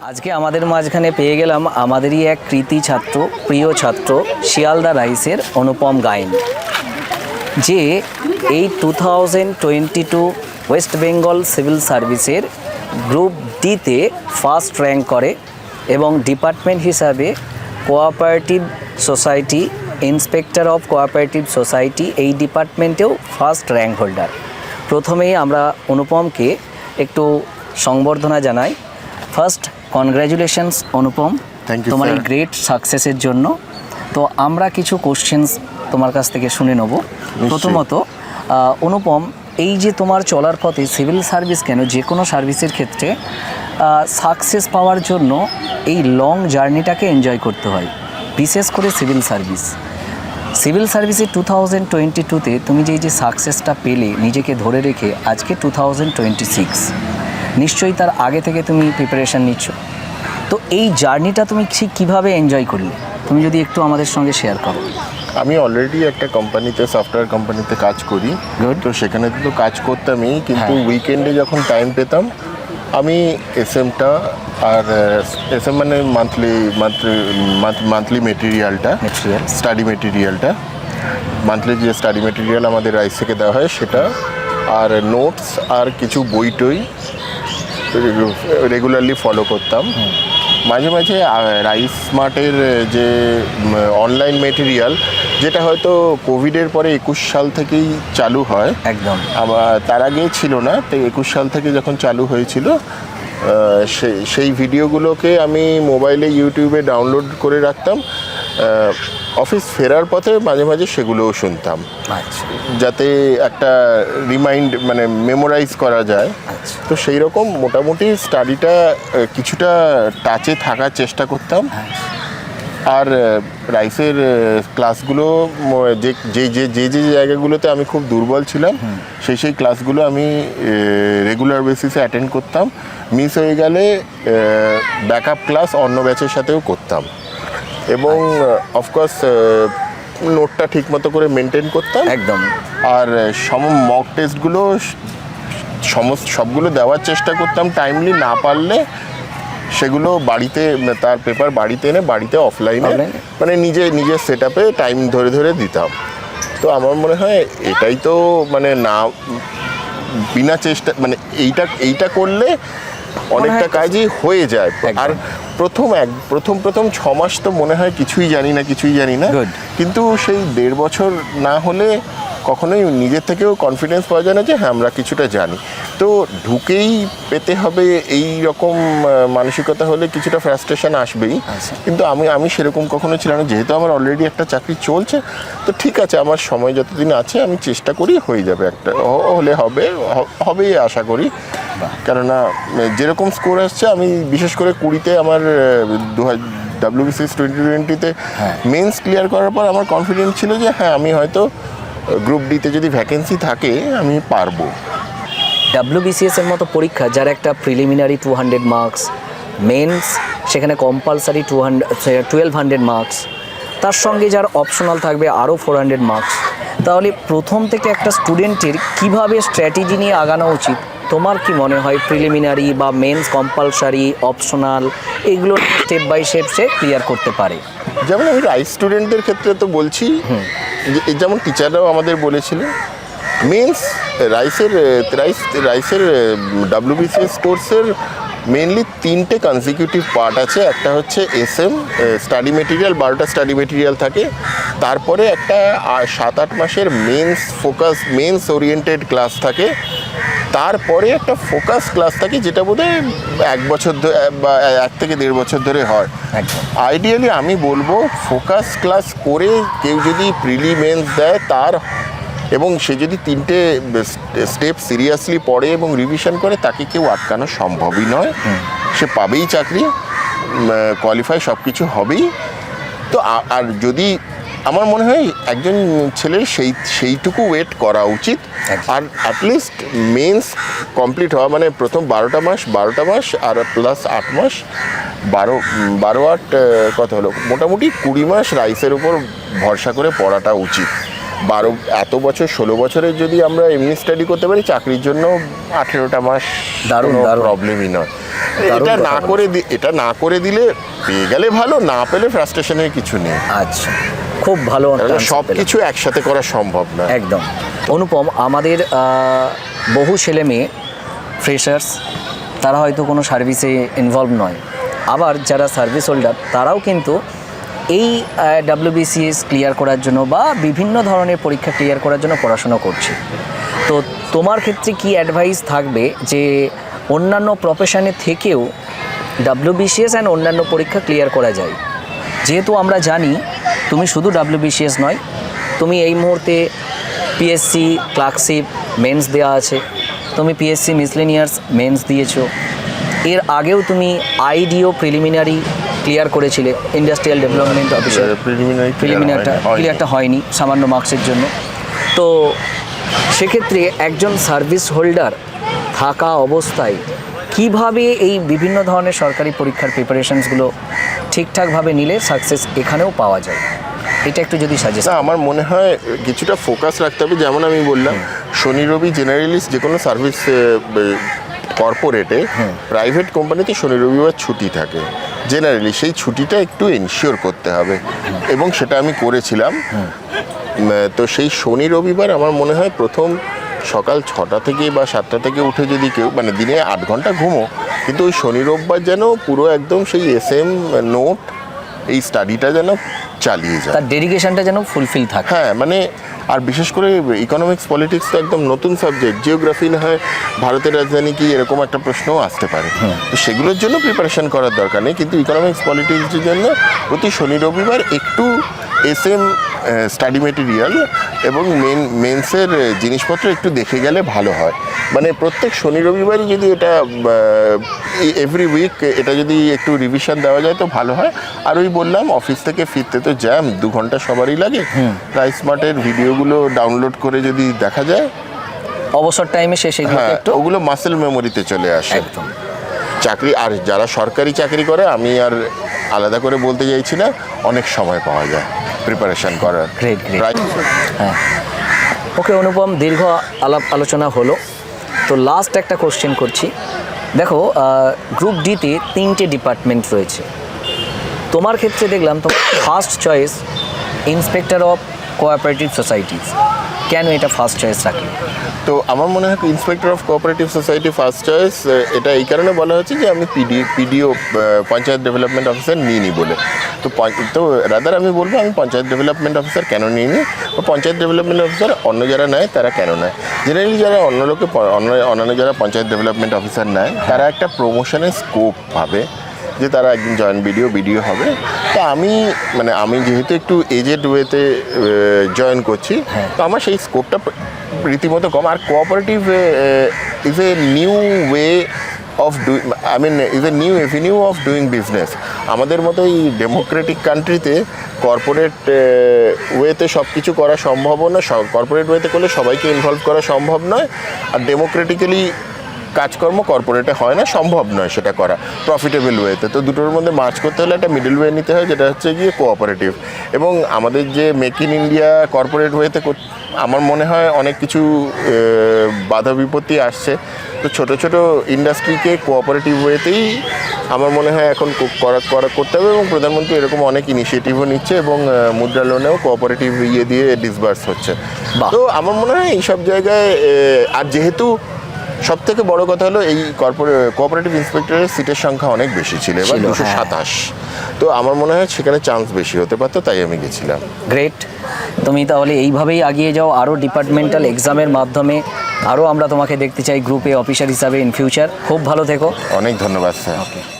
আজকে আমাদের মাঝখানে পেয়ে গেলাম আমাদেরই এক কৃতি ছাত্র, প্রিয় ছাত্র, শিয়ালদা রাইসের অনুপম গায়েন, যে এই 2022 ওয়েস্ট বেঙ্গল সিভিল সার্ভিসের গ্রুপ ডিতে ফার্স্ট র্যাঙ্ক করে এবং ডিপার্টমেন্ট হিসাবে cooperative society, inspector of cooperative society এই ডিপার্টমেন্টেও ফার্স্ট র্যাঙ্ক হোল্ডার। প্রথমেই আমরা অনুপমকে একটু সংবর্ধনা জানাই। ফার্স্ট কনগ্র্যাচুলেশনস অনুপম, তোমার এই গ্রেট সাকসেসের জন্য। তো আমরা কিছু কোশ্চেন্স তোমার কাছ থেকে শুনে নেব। প্রথমত অনুপম, এই যে তোমার চলার পথে সিভিল সার্ভিস কেন, যে কোনো সার্ভিসের ক্ষেত্রে সাকসেস পাওয়ার জন্য এই লং জার্নিটাকে এনজয় করতে হয়, বিশেষ করে সিভিল সার্ভিসে 2022-তে তুমি যে সাকসেসটা পেলে, নিজেকে ধরে রেখে আজকে 2026, নিশ্চয়ই তার আগে থেকে তুমি প্রিপারেশান নিচ্ছ। তো এই জার্নিটা তুমি কীভাবে এনজয় করলে, তুমি যদি একটু আমাদের সঙ্গে শেয়ার করো। আমি অলরেডি একটা কোম্পানিতে, সফটওয়্যার কোম্পানিতে কাজ করি। তো সেখানে তো কাজ করতামই, কিন্তু উইকেন্ডে যখন টাইম পেতাম আমি এসএমটা, আর এসএম মানে মান্থলি মেটেরিয়ালটা, স্টাডি মেটেরিয়ালটা, মান্থলি যে স্টাডি মেটেরিয়াল আমাদের রাইস থেকে দেওয়া হয় সেটা, আর নোটস আর কিছু বই টই রেগুলারলি ফলো করতাম। মাঝে মাঝে রাইস স্মার্টের যে অনলাইন মেটেরিয়াল, যেটা হয়তো কোভিডের পরে 21 সাল থেকেই চালু হয়, একদম তার আগে ছিল না, তো 21 সাল থেকে যখন চালু হয়েছিল সেই ভিডিওগুলোকে আমি মোবাইলে, ইউটিউবে ডাউনলোড করে রাখতাম। অফিস ফেরার পথে মাঝে মাঝে সেগুলোও শুনতাম, যাতে একটা মানে মেমোরাইজ করা যায়। তো সেই রকম মোটামুটি স্টাডিটা কিছুটা টাচে থাকার চেষ্টা করতাম। আর রাইসের ক্লাসগুলো যে জায়গাগুলোতে আমি খুব দুর্বল ছিলাম, সেই ক্লাসগুলো আমি রেগুলার বেসিসে অ্যাটেন্ড করতাম। মিস হয়ে গেলে ব্যাকআপ ক্লাস অন্য ব্যাচের সাথেও করতাম, এবং অফকোর্স নোটটা ঠিকমতো করে মেনটেন করতাম একদম। আর মক টেস্টগুলো সবগুলো দেওয়ার চেষ্টা করতাম টাইমলি। না পারলে সেগুলো বাড়িতে, তার পেপার বাড়িতে এনে বাড়িতে অফলাইনে মানে নিজের সেট আপে টাইম ধরে ধরে দিতাম। তো আমার মনে হয় এটাই তো মানে না, বিনা চেষ্টা মানে এইটা করলে অনেকটা কাজই হয়ে যায়। আর প্রথম 6 মাস তো মনে হয় কিছুই জানি না, কিন্তু সেই 1.5 বছর না হলে কখনোই নিজের থেকেও কনফিডেন্স পাওয়া যায় না যে হ্যাঁ আমরা কিছুটা জানি। তো ঢুকেই পেতে হবে এই রকম মানসিকতা হলে কিছুটা ফ্রাস্ট্রেশন আসবেই। কিন্তু আমি সেরকম কখনো ছিলাম না, যেহেতু আমার অলরেডি একটা চাকরি চলছে। তো ঠিক আছে, আমার সময় যতদিন আছে আমি চেষ্টা করি, হয়ে যাবে, একটা হলে হবেই আশা করি। কেননা যেরকম স্কোর আসছে, আমি বিশেষ করে 20-তে আমার WBCS 2020-তে মেন্স ক্লিয়ার করার পর আমার কনফিডেন্স ছিল যে হ্যাঁ আমি হয়তো গ্রুপ ডিতে যদি ভ্যাকেন্সি থাকে আমি পারবো। WBCS এর মতো পরীক্ষা, যার একটা প্রিলিমিনারি 200 মার্কস, মেন্স সেখানে কম্পালসারি 1200 মার্কস, তার সঙ্গে যার অপশনাল থাকবে আরও 400 মার্কস, তাহলে প্রথম থেকে একটা স্টুডেন্টের কিভাবে স্ট্র্যাটেজি নিয়ে আগানো উচিত, তোমার কি মনে হয়? প্রিলিমিনারি বা মেন্স, কম্পালসারি, অপশনাল, এগুলো স্টেপ বাই স্টেপ সে ক্লিয়ার করতে পারে। যেমন আমি রাইস স্টুডেন্টদের ক্ষেত্রে তো বলছি, যেমন টিচাররাও আমাদের বলেছিল, মেন্স রাইসের WBCS কোর্সের মেনলি 3টে কনজিকিউটিভ পার্ট আছে। একটা হচ্ছে এসএম স্টাডি মেটেরিয়াল, 12টা স্টাডি মেটেরিয়াল থাকে। তারপরে একটা 7-8 মাসের মেন্স ওরিয়েন্টেড ক্লাস থাকে। তারপরে একটা ফোকাস ক্লাস থাকে, যেটা বোধহয় 1 বছর বা 1 থেকে 1.5 বছর ধরে হয়। আইডিয়ালি আমি বলবো ফোকাস ক্লাস করে কেউ যদি প্রিলিমেন্স দেয় এবং সে যদি 3টে স্টেপ সিরিয়াসলি পড়ে এবং রিভিশন করে, তাকে কেউ আটকানো সম্ভবই নয়। সে পাবেই চাকরি, কোয়ালিফাই সব কিছু হবেই। তো আর যদি আমার মনে হয় একজন ছেলের সেইটুকু ওয়েট করা উচিত। আর অ্যাটলিস্ট মেন্স কমপ্লিট হওয়া মানে প্রথম 12টা মাস আর প্লাস 8 মাস, 12 8 কত হলো, মোটামুটি 20 মাস রাইসের উপর ভরসা করে পড়াটা উচিত। এত বছর 16 বছরের যদি আমরা এমনি স্টাডি করতে পারি, চাকরির জন্য 18টা মাস দারুণ প্রবলেমই নয়। দারুণ এটা না করে দিলে পেয়ে গেলে ভালো, না পেলে ফ্রাস্ট্রেশনের কিছু নেই। আচ্ছা, খুব ভালো, সব কিছু একসাথে করা সম্ভব না। একদম। অনুপম, আমাদের বহু ছেলে মেয়ে ফ্রেশার্স, তারা হয়তো কোনো সার্ভিসে ইনভলভ নয়, আবার যারা সার্ভিস হোল্ডার তারাও কিন্তু এই WBCS ক্লিয়ার করার জন্য বা বিভিন্ন ধরনের পরীক্ষা ক্লিয়ার করার জন্য পড়াশোনা করছে। তো তোমার ক্ষেত্রে কি অ্যাডভাইস থাকবে যে অন্যান্য প্রফেশনের থেকেও WBCS অ্যান্ড অন্যান্য পরীক্ষা ক্লিয়ার করা যায়? যেহেতু আমরা জানি তুমি শুধু WBCS নয়, তুমি এই মুহূর্তে PSC ক্লার্কশিপ মেন্স দেওয়া আছে, তুমি PSC মিসলেনিয়ার্স মেন্স দিয়েছো, এর আগেও তুমি IDO প্রিলিমিনারি ক্লিয়ার করেছিলে, ইন্ডাস্ট্রিয়াল ডেভেলপমেন্ট অফিসার ক্লিয়ারটা হয়নি সামান্য মার্কসের জন্য। তো সেক্ষেত্রে একজন সার্ভিস হোল্ডার থাকা অবস্থায় কিভাবে এই বিভিন্ন ধরনের সরকারি পরীক্ষার প্রিপারেশনসগুলো ঠিকঠাকভাবে নিলে সাকসেস এখানেও পাওয়া যায়, এটা একটু যদি সাজেস্ট। আমার মনে হয় কিছুটা ফোকাস রাখতে হবে। যেমন আমি বললাম, শনি রবি জেনারেলিস্ট যে কোনো সার্ভিস কর্পোরেটে, প্রাইভেট কোম্পানিতে শনি রবিবার ছুটি থাকে জেনারেলি, সেই ছুটিটা একটু এনশিওর করতে হবে এবং সেটা আমি করেছিলাম। তো সেই শনি রবিবার আমার মনে হয় প্রথম সকাল 6টা থেকে বা 7টা থেকে উঠে যদি কেউ, মানে দিনে 8 ঘন্টা ঘুমো, কিন্তু ওই শনি রোববার যেন পুরো একদম সেই SM নোট এই স্টাডিটা যেন চালিয়ে যায়, তার ডেডিকেশনটা যেন ফুলফিল থাকে। হ্যাঁ, মানে আর বিশেষ করে ইকোনমিক্স পলিটিক্স তো একদম নতুন সাবজেক্ট, জিওগ্রাফি না হয় ভারতের রাজধানী কি এরকম একটা প্রশ্নও আসতে পারে, তো সেগুলোর জন্য প্রিপারেশন করার দরকার নেই, কিন্তু ইকোনমিক্স পলিটিক্সের জন্য প্রতি শনি রবিবার একটু SM স্টাডি মেটেরিয়াল এবং মেন্সের জিনিসপত্র একটু দেখে গেলে ভালো হয়। মানে প্রত্যেক শনি রবিবারই যদি এটা এভরি উইক এটা যদি একটু রিভিশন দেওয়া যায় তো ভালো হয়। আর ওই বললাম, অফিস থেকে ফিরতে তো জ্যাম, 2 ঘন্টা সবারই লাগে, প্রাইস স্মার্টের ভিডিওগুলো ডাউনলোড করে যদি দেখা যায় অবসর টাইমে হ্যাঁ, ওগুলো মাসেল মেমোরিতে চলে আসে। একদম। চাকরি, আর যারা সরকারি চাকরি করে, আমি আর আলাদা করে বলতে চাইছি না, অনেক সময় পাওয়া যায় প্রিপারেশন করার। গ্রেট। হ্যাঁ, ওকে অনুপম, দীর্ঘ আলোচনা হলো, তো লাস্ট একটা কোশ্চেন করছি। দেখো, গ্রুপ ডিতে 3টে ডিপার্টমেন্ট রয়েছে, তোমার ক্ষেত্রে দেখলাম তোমার first choice inspector of cooperative societies, কেন এটা ফার্স্ট চয়েস রাখলে? তো আমার মনে হয় inspector of cooperative society first choice, এটা এই কারণে বলা হচ্ছে যে আমি পিডিও পঞ্চায়েত ডেভেলপমেন্ট অফিসার নিইনি বলে। তো রাদার আমি বলবো আমি পঞ্চায়েত ডেভেলপমেন্ট অফিসার কেন নিইনি, বা পঞ্চায়েত ডেভেলপমেন্ট অফিসার অন্য যারা নেয় তারা কেন নেয়। জেনারেলি যারা অন্যান্য যারা পঞ্চায়েত ডেভেলপমেন্ট অফিসার নেয়, তারা একটা প্রমোশনের স্কোপ পাবে যে তারা একদিন বিডিও হবে। তো আমি যেহেতু একটু এজেড ওয়েতে জয়েন করছি, তো আমার সেই স্কোপটা রীতিমতো কম। আর cooperative is a new way of is a new avenue of doing business. আমাদের মতো এই ডেমোক্রেটিক কান্ট্রিতে কর্পোরেট ওয়েতে সব কিছু করা সম্ভব নয়, কর্পোরেট ওয়েতে করলে সবাইকে ইনভলভ করা সম্ভব নয়, আর ডেমোক্রেটিক্যালি কাজকর্ম কর্পোরেটে হয় না, সম্ভব নয় সেটা করা প্রফিটেবল ওয়েতে। তো দুটোর মধ্যে মার্চ করতে হলে একটা মিডল ওয়ে নিতে হয়, যেটা হচ্ছে গিয়ে কোঅপারেটিভ। এবং আমাদের যে মেক ইন ইন্ডিয়া কর্পোরেট ওয়েতে আমার মনে হয় অনেক কিছু বাধা বিপত্তি আসছে। তো ছোট ছোট ইন্ডাস্ট্রিকে কোঅপারেটিভ ওয়েতেই আমার মনে হয় এখন করতে হবে, এবং প্রধানমন্ত্রী এরকম অনেক ইনিশিয়েটিভও নিচ্ছে, এবং মুদ্রা লোনেও কোঅপারেটিভ দিয়ে ডিসবার্স হচ্ছে। তো আমার মনে হয় এইসব জায়গায়, আর যেহেতু সব থেকে বড় কথা হলো এই কোঅপারেটিভ ইন্সপেক্টরের সিটের সংখ্যা অনেক বেশি ছিল, এবার 227। তো আমার মনে হয় সেখানে চান্স বেশি হতে পারতো, তাই আমি গেছিলাম। গ্রেট, তুমি তাহলে এইভাবেই এগিয়ে যাও, আরও ডিপার্টমেন্টাল এক্সামের মাধ্যমে আরও আমরা তোমাকে দেখতে চাই গ্রুপে অফিসার হিসাবে ইন ফিউচার। খুব ভালো থেকো। অনেক ধন্যবাদ স্যার। ওকে।